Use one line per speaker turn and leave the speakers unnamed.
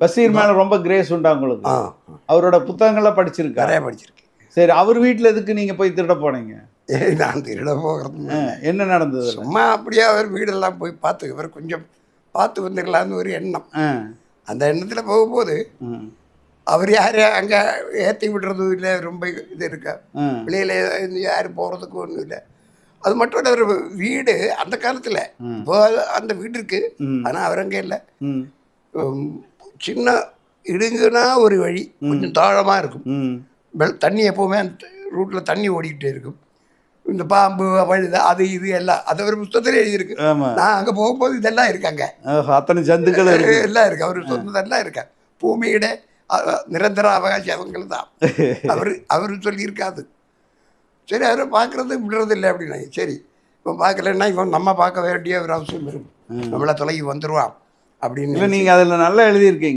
பஷீர் மேல ரொம்ப கிரேஸ் உண்டா உங்களுக்கு?
ஆ
அவரோட புத்தகங்கள்லாம் படிச்சிருக்கா?
நிறைய படிச்சிருக்கேன்.
சரி, அவர் வீட்ல எதுக்கு நீங்க போய் திருட போனீங்க?
நான் திருட போகிறது
என்ன நடந்தது?
சும்மா அப்படியே அவர் வீடெல்லாம் போய் பார்த்து இவர் கொஞ்சம் பார்த்து வந்துடலான்னு ஒரு எண்ணம். அந்த எண்ணத்தில் போகும்போது அவர் யாரையும் அங்கே ஏற்றி விடுறதும் இல்லை, ரொம்ப இது இருக்கா வெளியில் யாரும் போகிறதுக்கு ஒன்றும் இல்லை. அது மட்டும் இல்லை, ஒரு வீடு அந்த காலத்தில் இப்போ அந்த வீடு இருக்குது, ஆனால் அவர் அங்கே இல்லை. சின்ன இடுங்குனா ஒரு வழி கொஞ்சம் தாழமாக இருக்கும், தண்ணி எப்போவுமே அந்த ரூட்டில் தண்ணி ஓடிக்கிட்டே இருக்கும். இந்த பாம்பு வழுத அது இது எல்லாம் அது ஒரு புத்தகத்தில் எழுதியிருக்கு. நான் அங்கே போகும்போது இதெல்லாம் இருக்காங்க,
அத்தனை ஜந்துக்கள்
எல்லாம் இருக்கு. அவர் சொன்னதெல்லாம் இருக்காங்க. பூமியிட நிரந்தர அவகாசி அவங்கள் தான் அவர் சொல்லியிருக்காது. சரி, அவரை பார்க்குறது விடுறது இல்லை அப்படின்னா, சரி இப்போ பார்க்கலன்னா இவன் நம்ம பார்க்க வேண்டிய ஒரு அவசியம் இருக்கும், நம்மளை தொலைகி வந்துடுவான் அப்படின்னு.
நீங்கள் அதில் நல்லா எழுதியிருக்கீங்க.